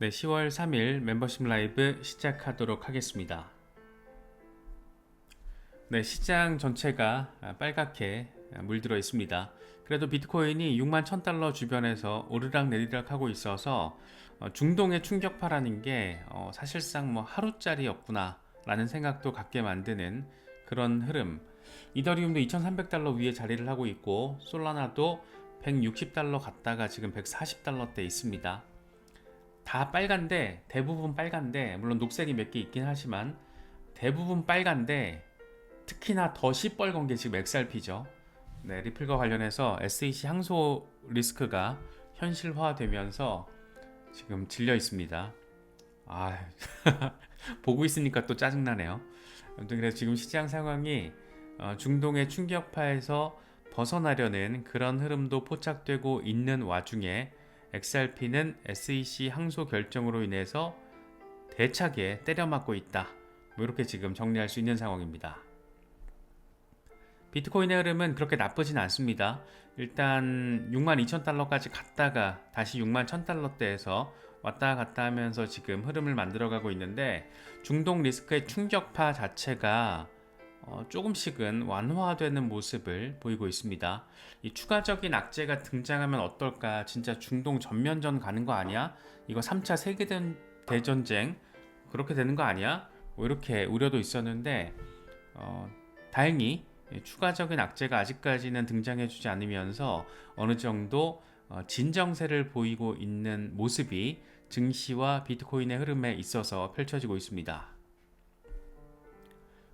네, 10월 3일 멤버십 라이브 시작하도록 하겠습니다. 네, 시장 전체가 빨갛게 물들어 있습니다. 그래도 비트코인이 6만 1000달러 주변에서 오르락 내리락 하고 있어서 중동의 충격파라는 게 사실상 뭐 하루짜리였구나 라는 생각도 갖게 만드는 그런 흐름. 이더리움도 2300달러 위에 자리를 하고 있고 솔라나도 160달러 갔다가 지금 140달러대 있습니다. 다 빨간데, 대부분 빨간데, 물론 녹색이 몇 개 있긴 하지만 대부분 빨간데, 특히나 더 시뻘건 게 지금 XRP죠. 네, 리플과 관련해서 SEC 항소 리스크가 현실화되면서 지금 질려 있습니다. 아, 보고 있으니까 또 짜증나네요. 아무튼 그래서 지금 시장 상황이 중동의 충격파에서 벗어나려는 그런 흐름도 포착되고 있는 와중에 XRP는 SEC 항소 결정으로 인해서 대차게 때려맞고 있다. 뭐 이렇게 지금 정리할 수 있는 상황입니다. 비트코인의 흐름은 그렇게 나쁘진 않습니다. 일단 62,000달러까지 갔다가 다시 61,000달러대에서 왔다 갔다 하면서 지금 흐름을 만들어가고 있는데 중동 리스크의 충격파 자체가 조금씩은 완화되는 모습을 보이고 있습니다. 이 추가적인 악재가 등장하면 어떨까? 진짜 중동 전면전 가는 거 아니야? 이거 3차 세계대전쟁 그렇게 되는 거 아니야? 뭐 이렇게 우려도 있었는데 다행히 추가적인 악재가 아직까지는 등장해주지 않으면서 어느 정도 진정세를 보이고 있는 모습이 증시와 비트코인의 흐름에 있어서 펼쳐지고 있습니다.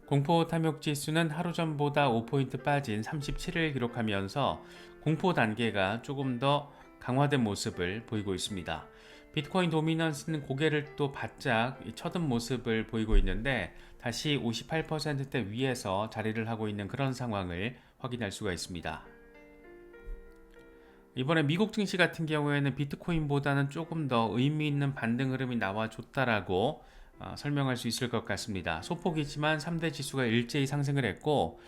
공포 탐욕 지수는 하루 전보다 5포인트 빠진 37을 기록하면서 공포 단계가 조금 더 강화된 모습을 보이고 있습니다. 비트코인 도미넌스는 고개를 또 바짝 쳐든 모습을 보이고 있는데 다시 58%대 위에서 자리를 하고 있는 그런 상황을 확인할 수가 있습니다. 이번에 미국 증시 같은 경우에는 비트코인보다는 조금 더 의미 있는 반등 흐름이 나와줬다라고 설명할 수 있을 것 같습니다. 소폭이지만 3대 지수가 일제히 상승을 했고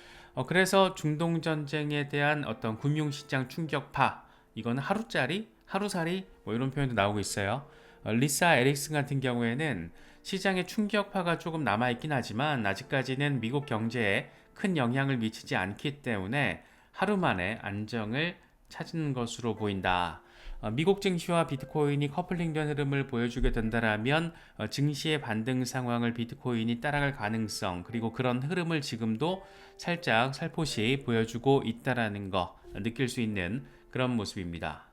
그래서 중동 전쟁에 대한 어떤 금융시장 충격파 이거는 하루짜리, 하루살이 뭐 이런 표현도 나오고 있어요. 리사 에릭슨 같은 경우에는 시장의 충격파가 조금 남아있긴 하지만 아직까지는 미국 경제에 큰 영향을 미치지 않기 때문에 하루 만에 안정을 찾은 것으로 보인다. 미국 증시와 비트코인이 커플링된 흐름을 보여주게 된다면 증시의 반등 상황을 비트코인이 따라갈 가능성 그리고 그런 흐름을 지금도 살짝 살포시 보여주고 있다라는 거 느낄 수 있는 그런 모습입니다.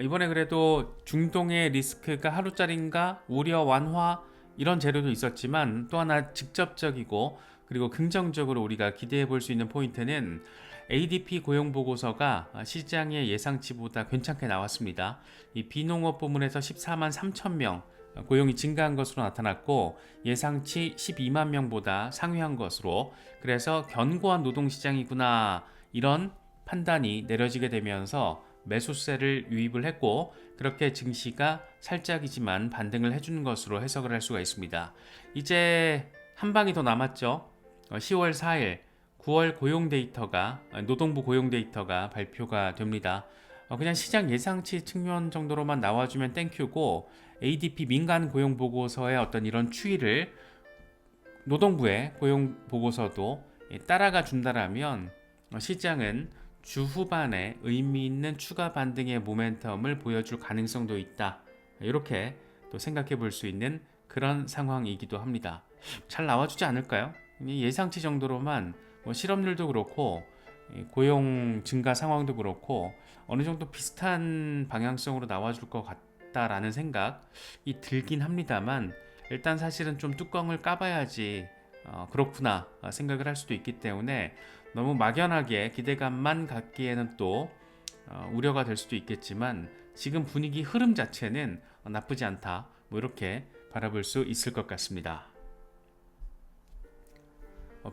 이번에 그래도 중동의 리스크가 하루짜리인가 우려 완화 이런 재료도 있었지만 또 하나 직접적이고 그리고 긍정적으로 우리가 기대해 볼 수 있는 포인트는 ADP 고용 보고서가 시장의 예상치보다 괜찮게 나왔습니다. 이 비농업 부문에서 14만 3천 명 고용이 증가한 것으로 나타났고 예상치 12만 명보다 상회한 것으로 그래서 견고한 노동시장이구나 이런 판단이 내려지게 되면서 매수세를 유입을 했고 그렇게 증시가 살짝이지만 반등을 해주는 것으로 해석을 할 수가 있습니다. 이제 한 방이 더 남았죠. 10월 4일 9월 고용 데이터가 노동부 고용 데이터가 발표가 됩니다. 그냥 시장 예상치 측면 정도로만 나와주면 땡큐고 ADP 민간 고용 보고서의 어떤 이런 추이를 노동부의 고용 보고서도 따라가 준다라면 시장은 주 후반에 의미 있는 추가 반등의 모멘텀을 보여줄 가능성도 있다. 이렇게 또 생각해 볼 수 있는 그런 상황이기도 합니다. 잘 나와주지 않을까요? 예상치 정도로만 실업률도 그렇고 고용 증가 상황도 그렇고 어느 정도 비슷한 방향성으로 나와줄 것 같다라는 생각이 들긴 합니다만 일단 사실은 좀 뚜껑을 까봐야지 그렇구나 생각을 할 수도 있기 때문에 너무 막연하게 기대감만 갖기에는 또 우려가 될 수도 있겠지만 지금 분위기 흐름 자체는 나쁘지 않다 뭐 이렇게 바라볼 수 있을 것 같습니다.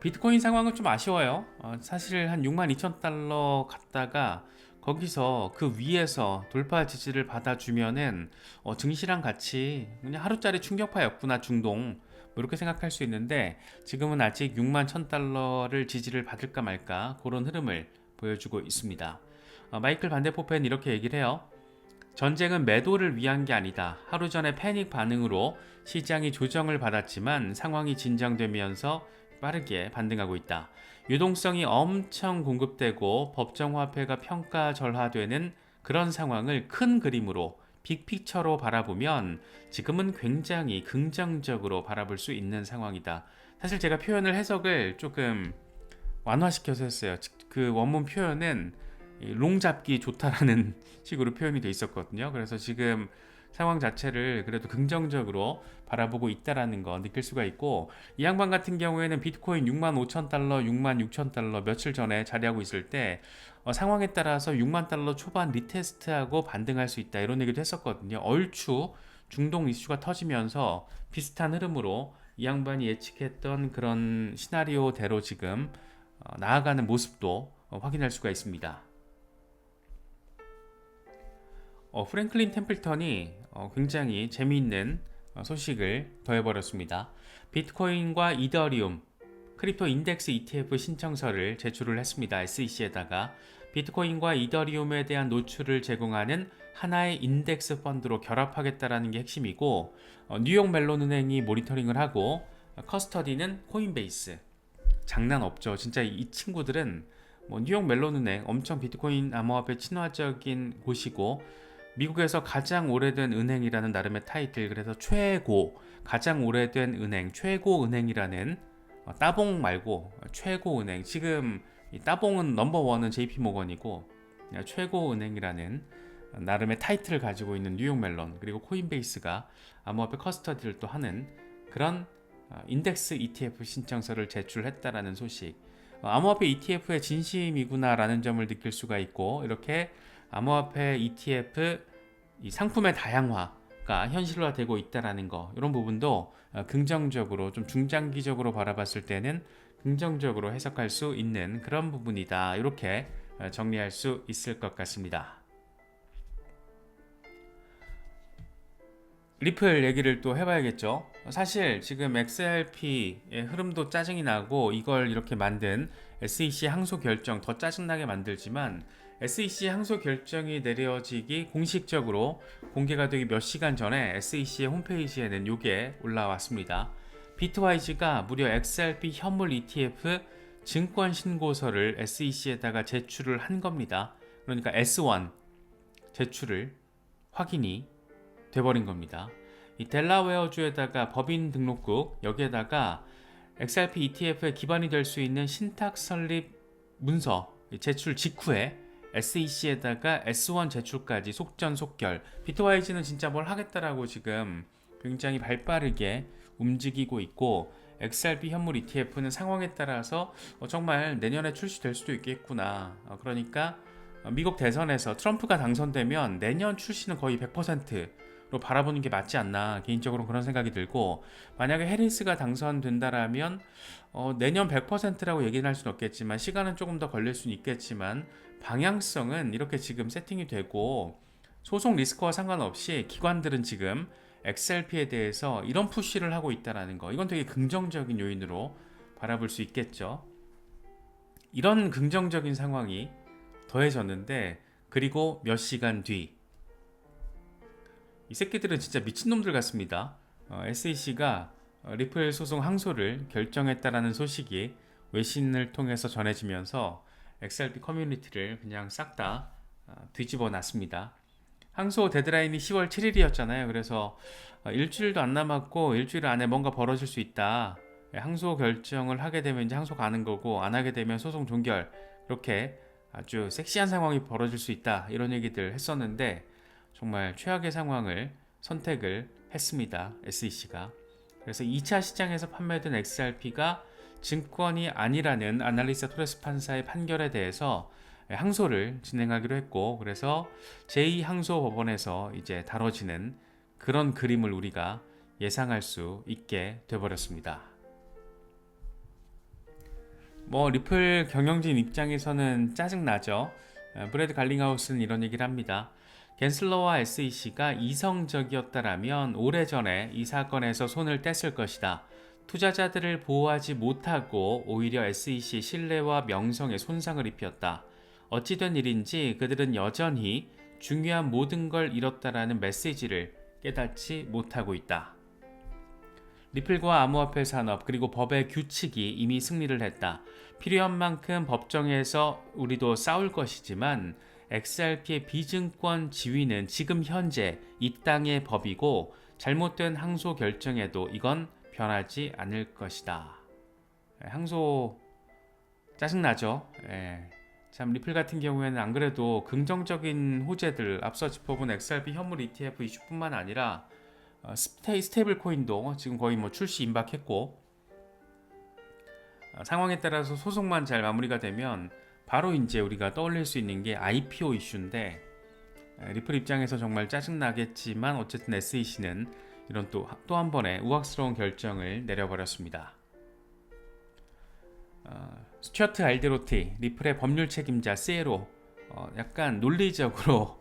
비트코인 상황은 좀 아쉬워요. 사실 한 62,000달러 갔다가 거기서 그 위에서 돌파 지지를 받아주면은 증시랑 같이 그냥 하루짜리 충격파였구나 중동 뭐 이렇게 생각할 수 있는데 지금은 아직 61,000달러를 지지를 받을까 말까 그런 흐름을 보여주고 있습니다. 마이클 반데포펜 이렇게 얘기를 해요. 전쟁은 매도를 위한 게 아니다. 하루 전에 패닉 반응으로 시장이 조정을 받았지만 상황이 진정되면서 빠르게 반등하고 있다. 유동성이 엄청 공급되고 법정화폐가 평가절하되는 그런 상황을 큰 그림으로 빅픽처로 바라보면 지금은 굉장히 긍정적으로 바라볼 수 있는 상황이다. 사실 제가 표현을 해석을 조금 완화시켜서 했어요. 그 원문 표현은 롱 잡기 좋다라는 식으로 표현이 돼 있었거든요. 그래서 지금 상황 자체를 그래도 긍정적으로 바라보고 있다라는 거 느낄 수가 있고, 이 양반 같은 경우에는 비트코인 65,000달러, 66,000달러 며칠 전에 자리하고 있을 때 상황에 따라서 6만 달러 초반 리테스트하고 반등할 수 있다 이런 얘기도 했었거든요. 얼추 중동 이슈가 터지면서 비슷한 흐름으로 이 양반이 예측했던 그런 시나리오대로 지금 나아가는 모습도 확인할 수가 있습니다. 프랭클린 템플턴이 굉장히 재미있는 소식을 더해버렸습니다. 비트코인과 이더리움 크립토 인덱스 ETF 신청서를 제출을 했습니다. SEC에다가 비트코인과 이더리움에 대한 노출을 제공하는 하나의 인덱스 펀드로 결합하겠다라는 게 핵심이고, 뉴욕 멜론 은행이 모니터링을 하고 커스터디는 코인베이스. 장난 없죠. 진짜 이 친구들은 뉴욕 멜론 은행 엄청 비트코인 암호화폐 친화적인 곳이고, 미국에서 가장 오래된 은행이라는 나름의 타이틀, 그래서 최고 가장 오래된 은행 최고 은행이라는 따봉 말고 최고 은행, 지금 이 따봉은 넘버원은 JP모건이고 최고 은행이라는 나름의 타이틀을 가지고 있는 뉴욕 멜론, 그리고 코인베이스가 암호화폐 커스터디를 또 하는 그런 인덱스 ETF 신청서를 제출했다라는 소식. 암호화폐 ETF의 진심이구나라는 점을 느낄 수가 있고, 이렇게 암호화폐 ETF 이 상품의 다양화가 현실화되고 있다라는 거, 이런 부분도 긍정적으로 좀 중장기적으로 바라봤을 때는 긍정적으로 해석할 수 있는 그런 부분이다. 이렇게 정리할 수 있을 것 같습니다. 리플 얘기를 또 해봐야겠죠. 사실 지금 XRP의 흐름도 짜증이 나고, 이걸 이렇게 만든 SEC 항소 결정 더 짜증나게 만들지만, SEC 항소 결정이 내려지기 공식적으로 공개가 되기 몇 시간 전에 SEC의 홈페이지에는 이게 올라왔습니다. 비트와이즈가 무려 XRP 현물 ETF 증권 신고서를 SEC에다가 제출을 한 겁니다. 그러니까 S1 제출을 확인이 돼버린 겁니다. 이 델라웨어주에다가 법인 등록국, 여기에다가 XRP ETF의 기반이 될 수 있는 신탁 설립 문서 제출 직후에 SEC에다가 S1 제출까지 속전속결. 비트와이즈는 진짜 뭘 하겠다라고 지금 굉장히 발빠르게 움직이고 있고, XRP 현물 ETF는 상황에 따라서 정말 내년에 출시될 수도 있겠구나. 그러니까 미국 대선에서 트럼프가 당선되면 내년 출시는 거의 100%로 바라보는 게 맞지 않나, 개인적으로 그런 생각이 들고, 만약에 해리스가 당선된다라면 내년 100%라고 얘기는 할 수는 없겠지만 시간은 조금 더 걸릴 수는 있겠지만 방향성은 이렇게 지금 세팅이 되고, 소송 리스크와 상관없이 기관들은 지금 XRP에 대해서 이런 푸시를 하고 있다는 거, 이건 되게 긍정적인 요인으로 바라볼 수 있겠죠. 이런 긍정적인 상황이 더해졌는데, 그리고 몇 시간 뒤 이 새끼들은 진짜 미친놈들 같습니다. SEC가 리플 소송 항소를 결정했다라는 소식이 외신을 통해서 전해지면서 XRP 커뮤니티를 그냥 싹 다 뒤집어 놨습니다. 항소 데드라인이 10월 7일이었잖아요. 그래서 일주일도 안 남았고 일주일 안에 뭔가 벌어질 수 있다. 항소 결정을 하게 되면 이제 항소 가는 거고, 안 하게 되면 소송 종결, 이렇게 아주 섹시한 상황이 벌어질 수 있다, 이런 얘기들 했었는데 정말 최악의 상황을 선택을 했습니다. SEC가. 그래서 2차 시장에서 판매된 XRP가 증권이 아니라는 아날리사 토레스 판사의 판결에 대해서 항소를 진행하기로 했고, 그래서 제2항소법원에서 이제 다뤄지는 그런 그림을 우리가 예상할 수 있게 돼버렸습니다. 리플 경영진 입장에서는 짜증나죠. 브래드 갈링하우스는 이런 얘기를 합니다. 겐슬러와 SEC가 이성적이었다라면 오래전에 이 사건에서 손을 뗐을 것이다. 투자자들을 보호하지 못하고 오히려 SEC의 신뢰와 명성에 손상을 입혔다. 어찌된 일인지 그들은 여전히 중요한 모든 걸 잃었다라는 메시지를 깨닫지 못하고 있다. 리플과 암호화폐 산업 그리고 법의 규칙이 이미 승리를 했다. 필요한 만큼 법정에서 우리도 싸울 것이지만 XRP의 비증권 지위는 지금 현재 이 땅의 법이고 잘못된 항소 결정에도 이건 변하지 않을 것이다. 항소 짜증나죠? 참 리플 같은 경우에는 안 그래도 긍정적인 호재들 앞서 짚어본 XRP 현물 ETF 이슈뿐만 아니라 스테이블 코인도 지금 거의 뭐 출시 임박했고 상황에 따라서 소송만 잘 마무리가 되면 바로 이제 우리가 떠올릴 수 있는 게 IPO 이슈인데 리플 입장에서 정말 짜증나겠지만 어쨌든 SEC는 이런 또 한 번의 우악스러운 결정을 내려버렸습니다. 스튜어트 알데로티 리플의 법률 책임자 CLO 약간 논리적으로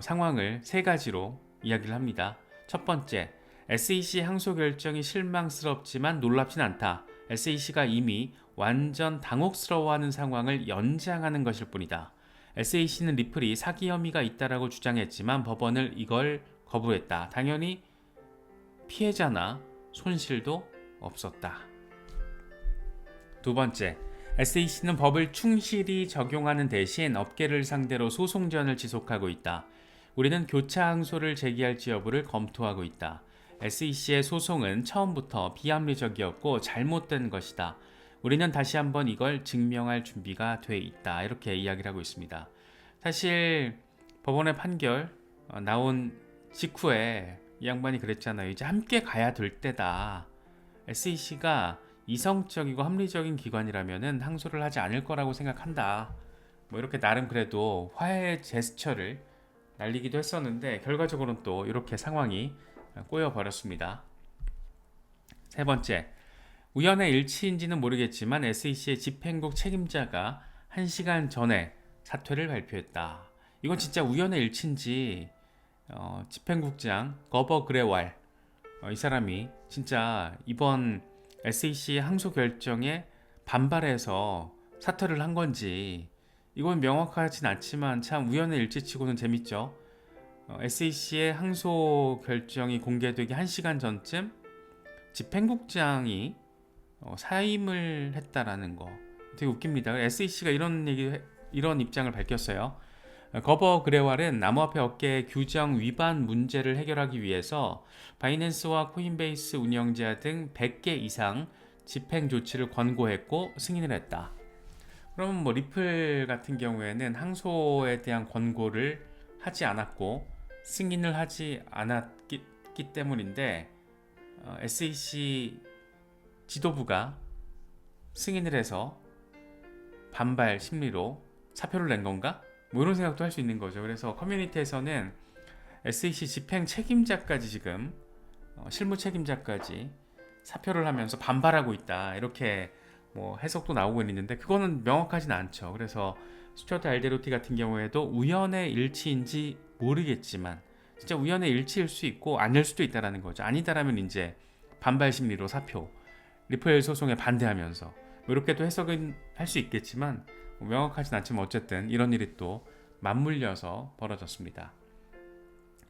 상황을 세 가지로 이야기를 합니다. 첫 번째, SEC 항소 결정이 실망스럽지만 놀랍진 않다. SEC가 이미 완전 당혹스러워하는 상황을 연장하는 것일 뿐이다. SEC는 리플이 사기 혐의가 있다라고 주장했지만 법원을 이걸 거부했다. 당연히 피해자나 손실도 없었다. 두 번째, SEC는 법을 충실히 적용하는 대신 업계를 상대로 소송전을 지속하고 있다. 우리는 교차 항소를 제기할지 여부를 검토하고 있다. SEC의 소송은 처음부터 비합리적이었고 잘못된 것이다. 우리는 다시 한번 이걸 증명할 준비가 돼 있다. 이렇게 이야기를 하고 있습니다. 사실 법원의 판결 나온 직후에 이 양반이 그랬잖아요. 이제 함께 가야 될 때다. SEC가 이성적이고 합리적인 기관이라면 항소를 하지 않을 거라고 생각한다. 뭐 이렇게 나름 그래도 화해의 제스처를 날리기도 했었는데 결과적으로는 또 이렇게 상황이 꼬여버렸습니다. 세 번째, 우연의 일치인지는 모르겠지만 SEC의 집행국 책임자가 1시간 전에 사퇴를 발표했다. 이건 진짜 우연의 일치인지 집행국장 거버 그레왈 이 사람이 진짜 이번 SEC 항소 결정에 반발해서 사퇴를 한 건지 이건 명확하진 않지만 참 우연의 일치치고는 재밌죠. SEC의 항소 결정이 공개되기 1시간 전쯤 집행국장이 사임을 했다라는 거 되게 웃깁니다. SEC가 이런 입장을 밝혔어요. 거버 그레왈은 암호화폐 업계의 규정 위반 문제를 해결하기 위해서 바이낸스와 코인베이스 운영자 등 100개 이상 집행 조치를 권고했고 승인을 했다. 그러면 뭐 리플 같은 경우에는 항소에 대한 권고를 하지 않았고 승인을 하지 않았기 때문인데 SEC 지도부가 승인을 해서 반발 심리로 사표를 낸 건가? 뭐 이런 생각도 할 수 있는 거죠. 그래서 커뮤니티에서는 SEC 집행 책임자까지 지금 실무 책임자까지 사표를 하면서 반발하고 있다. 이렇게 뭐 해석도 나오고 있는데 그거는 명확하진 않죠. 그래서 스튜어트 알데로티 같은 경우에도 우연의 일치인지 모르겠지만 진짜 우연의 일치일 수 있고 아닐 수도 있다라는 거죠. 아니다라면 이제 반발 심리로 사표, 리플 소송에 반대하면서 뭐 이렇게 또 해석은 할 수 있겠지만 뭐 명확하진 않지만 어쨌든 이런 일이 또 맞물려서 벌어졌습니다.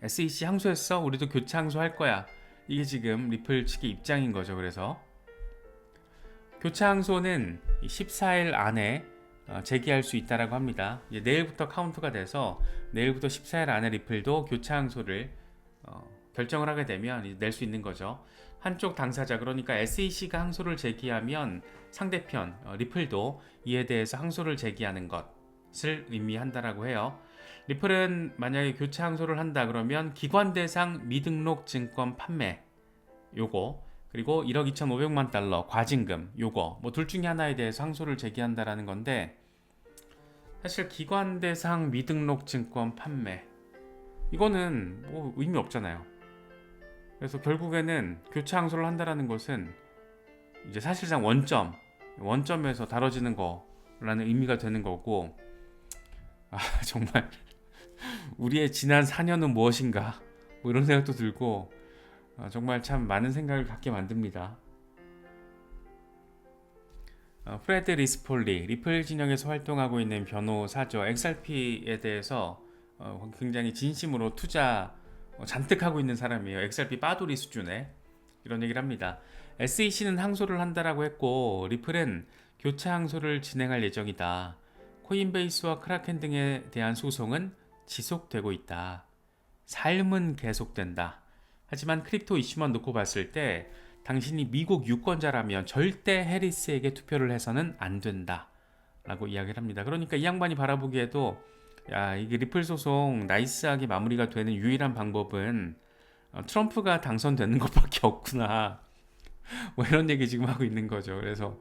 SEC 항소했어? 우리도 교차 항소할 거야. 이게 지금 리플 측의 입장인 거죠. 그래서 교차 항소는 14일 안에 제기할 수 있다라고 합니다. 이제 내일부터 카운트가 돼서 내일부터 14일 안에 리플도 교차 항소를 결정을 하게 되면 낼 수 있는 거죠. 한쪽 당사자 그러니까 SEC가 항소를 제기하면 상대편 리플도 이에 대해서 항소를 제기하는 것을 의미한다라고 해요. 리플은 만약에 교차 항소를 한다 그러면 기관 대상 미등록 증권 판매 요거 그리고 1억 2,500만 달러 과징금 요거 뭐 둘 중에 하나에 대해서 항소를 제기한다라는 건데 사실 기관 대상 미등록 증권 판매 이거는 뭐 의미 없잖아요. 그래서 결국에는 교차 항소를 한다라는 것은 이제 사실상 원점에서 다뤄지는 거라는 의미가 되는 거고 정말 우리의 지난 4년은 무엇인가 뭐 이런 생각도 들고 정말 참 많은 생각을 갖게 만듭니다. 프레드 리스폴리 리플 진영에서 활동하고 있는 변호사죠. XRP에 대해서 굉장히 진심으로 투자 잔뜩 하고 있는 사람이에요. XRP 빠돌이 수준의 이런 얘기를 합니다. SEC는 항소를 한다라고 했고 리플은 교차 항소를 진행할 예정이다. 코인베이스와 크라켄 등에 대한 소송은 지속되고 있다. 삶은 계속된다. 하지만 크립토 이슈만 놓고 봤을 때 당신이 미국 유권자라면 절대 해리스에게 투표를 해서는 안 된다 라고 이야기를 합니다. 그러니까 이 양반이 바라보기에도 야, 이게 리플 소송 나이스하게 마무리가 되는 유일한 방법은 트럼프가 당선되는 것밖에 없구나. 뭐 이런 얘기 지금 하고 있는 거죠. 그래서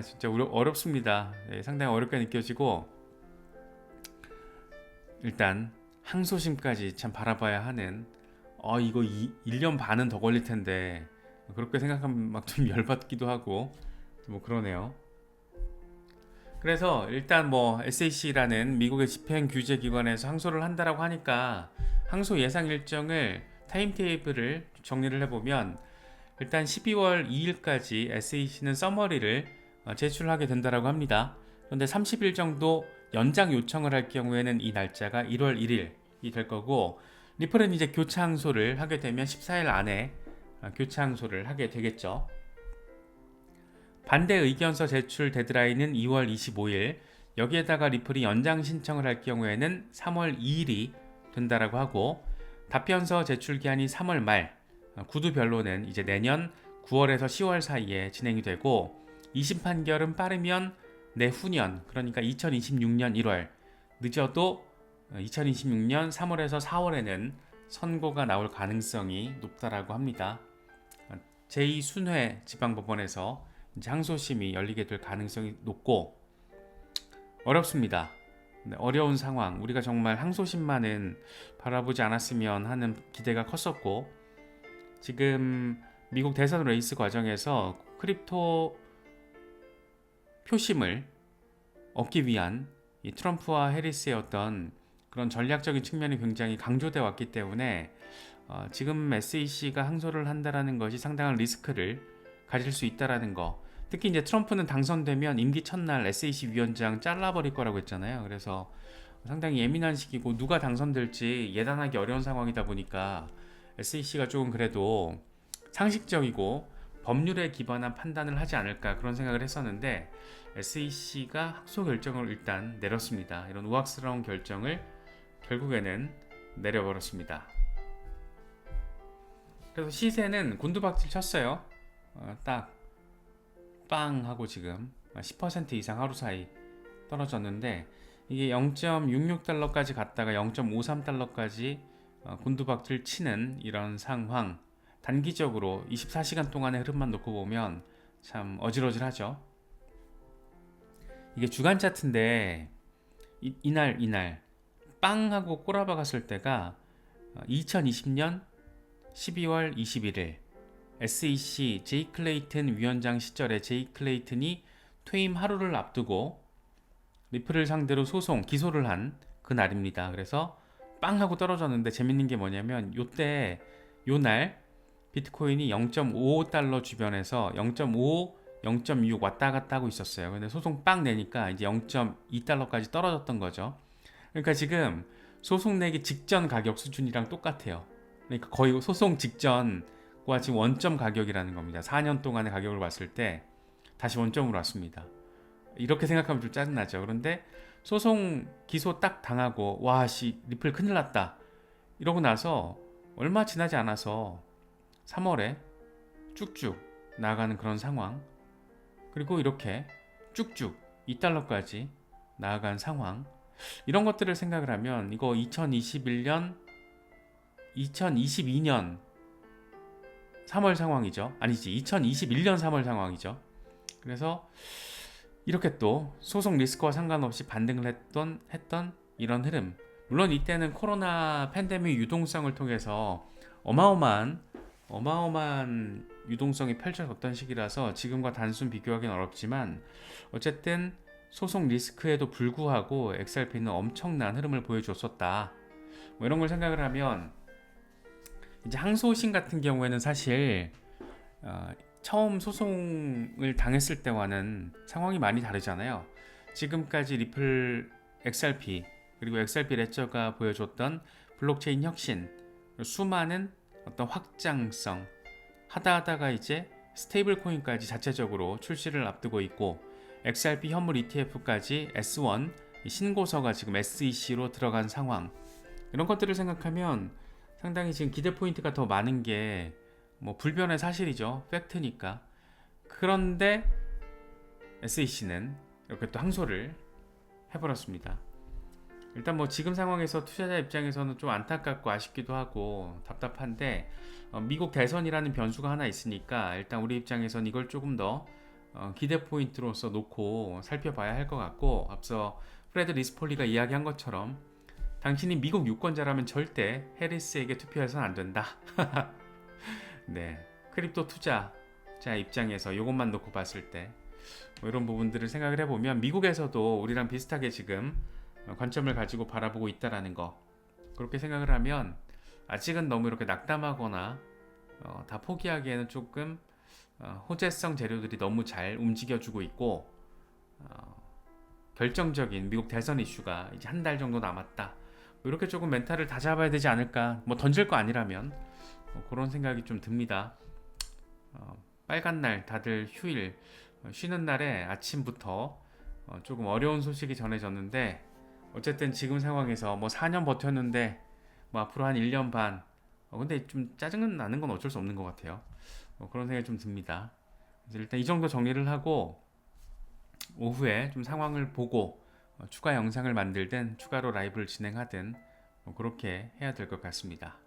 진짜 어렵습니다. 네, 상당히 어렵게 느껴지고 일단 항소심까지 참 바라봐야 하는 이거 1년 반은 더 걸릴 텐데 그렇게 생각하면 막 좀 열받기도 하고 뭐 그러네요. 그래서 일단 뭐 SEC라는 미국의 집행규제기관에서 항소를 한다라고 하니까 항소 예상 일정을 타임테이블을 정리를 해보면 일단 12월 2일까지 SEC는 서머리를 제출하게 된다라고 합니다. 그런데 30일 정도 연장 요청을 할 경우에는 이 날짜가 1월 1일이 될 거고 리플은 이제 교차 항소를 하게 되면 14일 안에 교차 항소를 하게 되겠죠. 반대 의견서 제출 데드라인은 2월 25일, 여기에다가 리플이 연장 신청을 할 경우에는 3월 2일이 된다라고 하고 답변서 제출 기한이 3월 말, 구두 변론은 이제 내년 9월에서 10월 사이에 진행이 되고 2심 판결은 빠르면 내후년, 그러니까 2026년 1월, 늦어도 2026년 3월에서 4월에는 선고가 나올 가능성이 높다라고 합니다. 제2순회 지방법원에서 이제 항소심이 열리게 될 가능성이 높고 어렵습니다. 어려운 상황, 우리가 정말 항소심만은 바라보지 않았으면 하는 기대가 컸었고 지금 미국 대선 레이스 과정에서 크립토 표심을 얻기 위한 이 트럼프와 해리스의 어떤 그런 전략적인 측면이 굉장히 강조돼 왔기 때문에 지금 SEC가 항소를 한다라는 것이 상당한 리스크를 가질 수 있다라는 거. 특히 이제 트럼프는 당선되면 임기 첫날 SEC 위원장 잘라버릴 거라고 했잖아요. 그래서 상당히 예민한 시기고 누가 당선될지 예단하기 어려운 상황이다 보니까 SEC가 조금 그래도 상식적이고 법률에 기반한 판단을 하지 않을까 그런 생각을 했었는데 SEC가 항소 결정을 일단 내렸습니다. 이런 우악스러운 결정을 결국에는 내려버렸습니다. 그래서 시세는 곤두박질 쳤어요. 딱 빵 하고 지금 10% 이상 하루 사이 떨어졌는데 이게 0.66달러까지 갔다가 0.53달러까지 곤두박질 치는 이런 상황. 단기적으로 24시간 동안의 흐름만 놓고 보면 참 어질어질하죠. 이게 주간 차트인데 이날 빵 하고 꼬라박았을 때가 2020년 12월 21일 SEC 제이 클레이튼 위원장 시절에 제이 클레이튼이 퇴임 하루를 앞두고 리플을 상대로 기소를 한 그날입니다. 그래서 빵 하고 떨어졌는데 재밌는 게 뭐냐면 요날 비트코인이 0.55달러 주변에서 0.55, 0.6 왔다 갔다 하고 있었어요. 근데 소송 빵 내니까 이제 0.2달러까지 떨어졌던 거죠. 그러니까 지금 소송 내기 직전 가격 수준이랑 똑같아요. 그러니까 거의 소송 직전과 지금 원점 가격이라는 겁니다. 4년 동안의 가격을 봤을 때 다시 원점으로 왔습니다. 이렇게 생각하면 좀 짜증나죠. 그런데 소송 기소 딱 당하고 리플 큰일 났다 이러고 나서 얼마 지나지 않아서 3월에 쭉쭉 나아가는 그런 상황, 그리고 이렇게 쭉쭉 2달러까지 나아간 상황, 이런 것들을 생각을 하면 이거 2022년 3월 상황이죠. 아니지, 2021년 3월 상황이죠. 그래서 이렇게 또 소송 리스크와 상관없이 반등을 했던 이런 흐름. 물론 이때는 코로나 팬데믹 유동성을 통해서 어마어마한 유동성이 펼쳐졌던 시기라서 지금과 단순 비교하기는 어렵지만 어쨌든 소송 리스크에도 불구하고 XRP는 엄청난 흐름을 보여줬었다. 뭐 이런 걸 생각을 하면 이제 항소심 같은 경우에는 사실 처음 소송을 당했을 때와는 상황이 많이 다르잖아요. 지금까지 리플 XRP 그리고 XRP 레저가 보여줬던 블록체인 혁신, 수많은 어떤 확장성 하다가 이제 스테이블 코인까지 자체적으로 출시를 앞두고 있고, XRP 현물 ETF까지 S1 신고서가 지금 SEC로 들어간 상황, 이런 것들을 생각하면 상당히 지금 기대 포인트가 더 많은 게 뭐 불변의 사실이죠. 팩트니까. 그런데 SEC는 이렇게 또 항소를 해버렸습니다. 일단 뭐 지금 상황에서 투자자 입장에서는 좀 안타깝고 아쉽기도 하고 답답한데, 미국 대선이라는 변수가 하나 있으니까 일단 우리 입장에선 이걸 조금 더 기대 포인트로서 놓고 살펴봐야 할 것 같고, 앞서 프레드 리스폴리가 이야기한 것처럼 당신이 미국 유권자라면 절대 해리스에게 투표해서는 안 된다. 네, 크립토 투자자 입장에서 이것만 놓고 봤을 때 뭐 이런 부분들을 생각을 해보면 미국에서도 우리랑 비슷하게 지금 관점을 가지고 바라보고 있다라는 거, 그렇게 생각을 하면 아직은 너무 이렇게 낙담하거나 다 포기하기에는 조금 호재성 재료들이 너무 잘 움직여주고 있고, 결정적인 미국 대선 이슈가 이제 한 달 정도 남았다, 뭐 이렇게 조금 멘탈을 다 잡아야 되지 않을까, 뭐 던질 거 아니라면 그런 생각이 좀 듭니다. 빨간 날 다들 휴일 쉬는 날에 아침부터 조금 어려운 소식이 전해졌는데, 어쨌든 지금 상황에서 뭐 4년 버텼는데 뭐 앞으로 한 1년 반, 근데 좀 짜증은 나는 건 어쩔 수 없는 것 같아요. 그런 생각이 좀 듭니다. 그래서 일단 이 정도 정리를 하고 오후에 좀 상황을 보고 추가 영상을 만들든 추가로 라이브를 진행하든 그렇게 해야 될 것 같습니다.